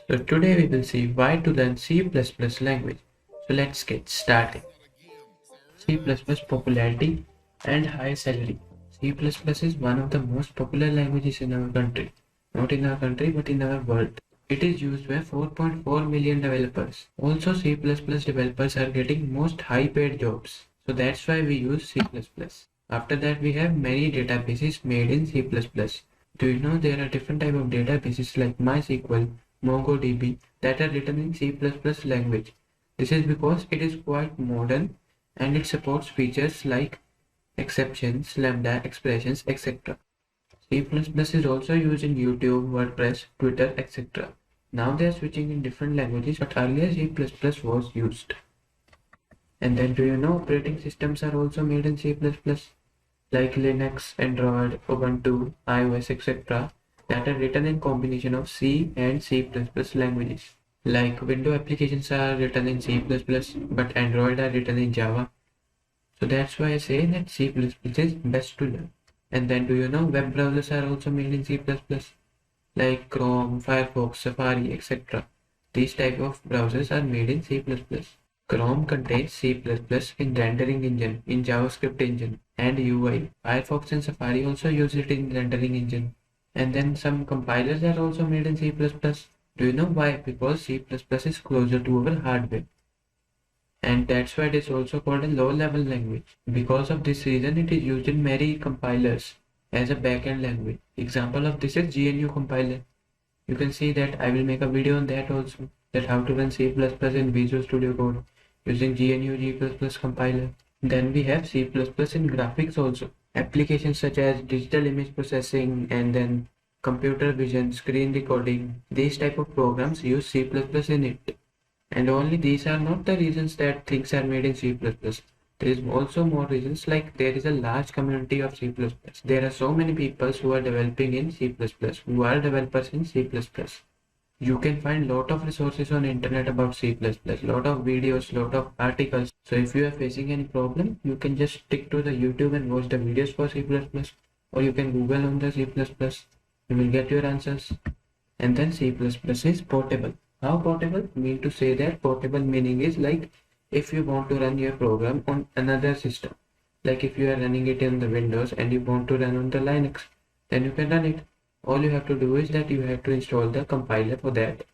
So today we will see why to learn C++ language. So let's get started. C++ popularity and high salary. C++ is one of the most popular languages in our country. Not in our country but in our world. It is used by 4.4 million developers. Also C++ developers are getting most high paid jobs. So that's why we use C++. After that we have many databases made in C++. Do you know there are different type of databases like MySQL, MongoDB that are written in C++ language. This is because it is quite modern and it supports features like exceptions, lambda, expressions, etc. C++ is also used in YouTube, WordPress, Twitter, etc. Now they are switching in different languages, but earlier C++ was used. And then do you know operating systems are also made in C++? Like Linux, Android, Ubuntu, iOS, etc. that are written in combination of C and C++ languages. Like Windows applications are written in C++, but Android are written in Java. So that's why I say that C++ is best to learn. And then do you know web browsers are also made in C++? Like Chrome, Firefox, Safari, etc. These type of browsers are made in C++. Chrome contains C++ in rendering engine, in JavaScript engine, and UI. Firefox and Safari also use it in rendering engine. And then some compilers are also made in C++. Do you know why? Because C++ is closer to our hardware. And that's why it is also called a low-level language. Because of this reason, it is used in many compilers as a backend language. Example of this is GNU compiler. You can see that I will make a video on that also, that how to run C++ in Visual Studio Code using GNU G++ compiler. Then we have C++ in graphics also. Applications such as digital image processing and then computer vision, screen recording, these type of programs use C++ in it. And only these are not the reasons that things are made in C++. There is also more reasons, like there is a large community of C++. There are so many people who are developing in C++, who are developers in C++. You can find lot of resources on internet about C++, lot of videos, lot of articles. So if you are facing any problem, you can just stick to the YouTube and watch the videos for C++, or you can Google on the C++. You will get your answers. And then C++ is portable. How portable? Mean to say that portable meaning is like if you want to run your program on another system, like if you are running it in the Windows and you want to run on the Linux, then you can run it. All you have to do is that you have to install the compiler for that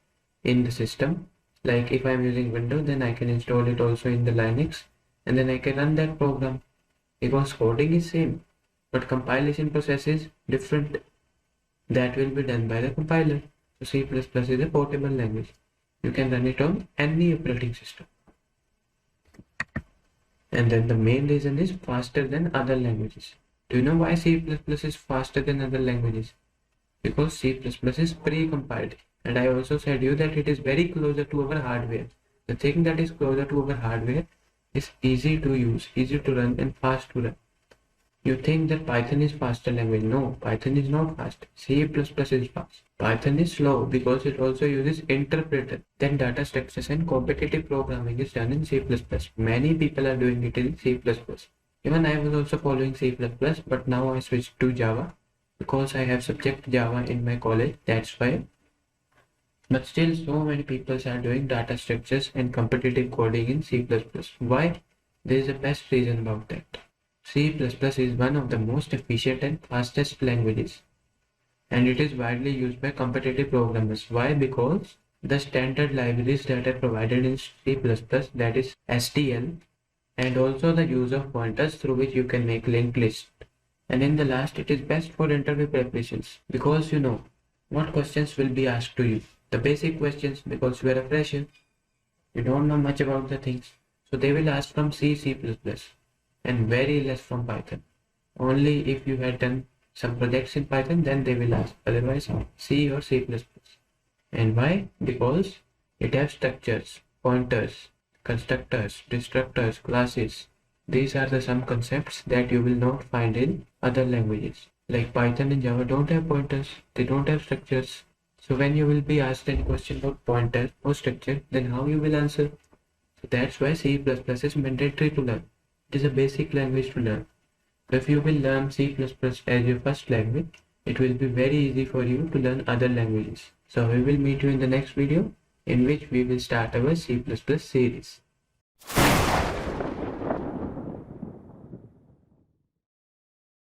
in the system. Like if I'm using Windows, then I can install it also in the Linux, and then I can run that program, because coding is same, but compilation process is different. That will be done by the compiler. So C++ is a portable language. You can run it on any operating system. And then the main reason is faster than other languages. Do you know why C++ is faster than other languages? Because C++ is pre-compiled. And I also said you that it is very closer to our hardware. The thing that is closer to our hardware is easy to use, easy to run, and fast to run. You think that Python is faster language. No, Python is not fast. C++ is fast. Python is slow because it also uses interpreter. Then data structures and competitive programming is done in C++. Many people are doing it in C++. Even I was also following C++, but now I switched to Java because I have subject Java in my college. That's why. But still, so many people are doing data structures and competitive coding in C++. Why? There is a best reason about that. C++ is one of the most efficient and fastest languages, and it is widely used by competitive programmers. Why? Because the standard libraries that are provided in C++, that is STL, and also the use of pointers through which you can make linked lists. And in the last, it is best for interview preparations, because you know what questions will be asked to you. The basic questions, because you are a fresher, you don't know much about the things. So they will ask from C, C++, and very less from Python. Only if you had done some projects in Python, then they will ask. Otherwise, C or C++. And why? Because it has structures, pointers, constructors, destructors, classes. These are the some concepts that you will not find in other languages. Like Python and Java don't have pointers, they don't have structures. So when you will be asked any question about pointer or structure, then how you will answer? So that's why C++ is mandatory to learn. It is a basic language to learn. If you will learn C++ as your first language, it will be very easy for you to learn other languages. So we will meet you in the next video in which we will start our C++ series.